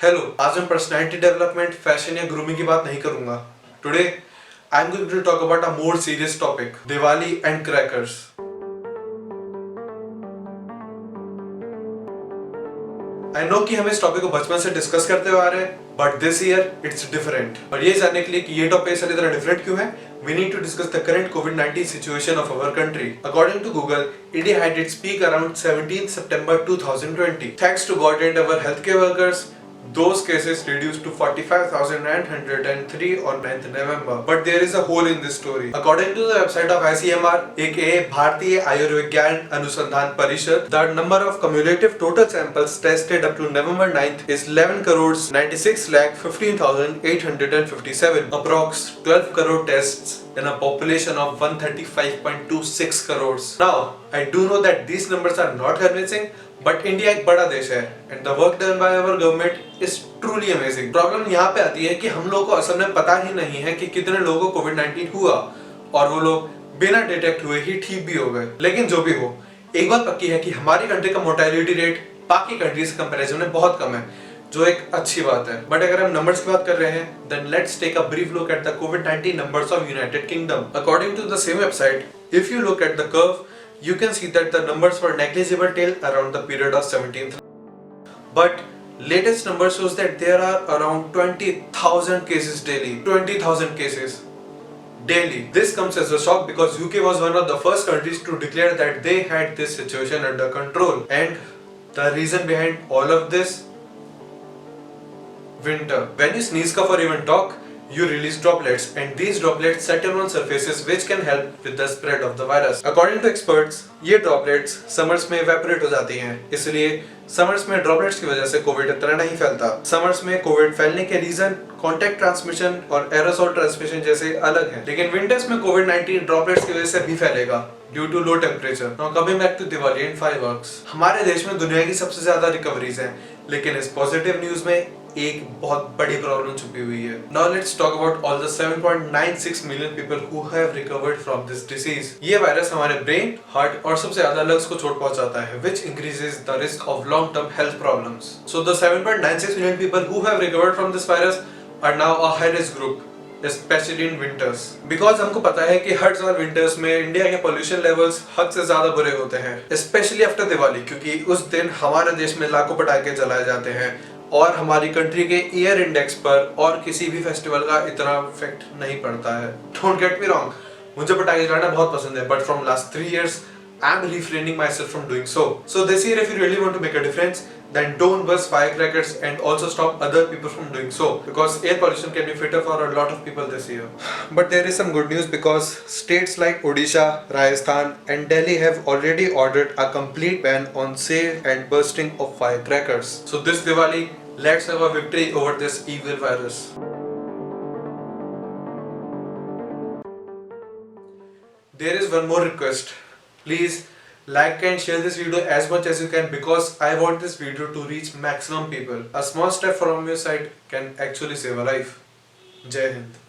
Hello, आज मैं personality development, fashion या ग्रूमिंग की बात नहीं करूंगा। Today I am going to talk about a more serious topic, Diwali and crackers. I know कि हम इस टॉपिक को बचपन से डिस्कस करते हुए आ रहे हैं, but this year it's different. और ये जानने के लिए कि ये टॉपिक इस तरह डिफरेंट क्यों है, we need to discuss the current COVID-19 situation of our country. According to Google, India had its peak around 17th September 2020. Thanks to God and our healthcare workers, those cases reduced to 45,903 on 9th November. But there is a hole in this story. According to the website of ICMR, aka Bharatiya Ayurvigyan अनुसंधान परिषद, the number of cumulative total samples tested up to November 9th is 11 crores 96 lakh 15,857, approx 12 crore tests in a population of 135.26 crores. Now, I do know that these numbers are not convincing, but India एक बड़ा देश है and the work done by our government is truly amazing. Problem यहाँ पे आती है कि हम लोगों को असल में पता ही नहीं है कि कितने लोगों को कोविड-19 हुआ और वो लोग बिना डिटेक्ट हुए ही ठीक भी हो गए। लेकिन जो भी हो, एक बात पक्की है कि हमारी कंट्री का मोर्टेलिटी रेट बाकी कंट्रीज के कंपैरिजन में बहुत कम है, जो एक अच्छी बात है। बट अगर हम नंबर्स की बात कर रहे हैं, then let's take a brief look at the COVID-19 numbers of United Kingdom. According to the same website, if you look at the curve, you can see that the numbers were negligible till around the period of 17th. But latest number shows that there are around 20,000 cases daily. 20,000 cases daily. This comes as a shock because UK was one of the first countries to declare that they had this situation under control. And the reason behind all of this, winter. When you sneeze, cough or even talk, you release droplets, and these droplets settle on surfaces which can help with the spread of the virus. According to experts, ये droplets summers में evaporate हो जाती हैं, इसलिए summers में droplets की वजह से कोविड इतना नहीं फैलता। summers में कोविड फैलने के रीजन कॉन्टैक्ट ट्रांसमिशन और एरोसोल ट्रांसमिशन जैसे अलग हैं, लेकिन विंटर्स में कोविड-19 ड्रॉपलेट्स की वजह से भी फैलेगा due to low temperature. Now coming back to Diwali and fireworks, हमारे देश में दुनिया की सबसे ज्यादा रिकवरीज हैं, लेकिन इस पॉजिटिव न्यूज में एक बहुत बड़ी प्रॉब्लम छुपी हुई है। Now let's talk about all the 7.96 million people who have recovered from this disease. ये वायरस हमारे ब्रेन, हार्ट और सबसे ज्यादा लंग्स को चोट पहुंचाता है, which increases the risk of long term health problems. So the 7.96 million people who have recovered from this virus are now a high risk group, especially in winters. Because हमको पता है कि हर साल विंटर्स में इंडिया के pollution levels हद से ज्यादा बुरे होते हैं, especially after दिवाली, क्योंकि उस दिन हमारे देश में लाखों पटाखे जलाए जाते हैं और हमारी कंट्री के ईयर इंडेक्स पर और किसी भी फेस्टिवल का इतना इफेक्ट नहीं पड़ता है। डोंट गेट मी रॉन्ग, मुझे पटाखे जलाना बहुत पसंद है, but from last 3 years I'm refraining myself from doing so. So this year, if you really want to make a difference, then don't burst firecrackers and also stop other people from doing so, because air pollution can be fatal for a lot of people this year. But there is some good news because states like Odisha, Rajasthan and Delhi have already ordered a complete ban on sale and bursting of firecrackers. So this Diwali, let's have a victory over this evil virus. There is one more request. Please like and share this video as much as you can, because I want this video to reach maximum people. A small step from your side can actually save a life. Jai Hind.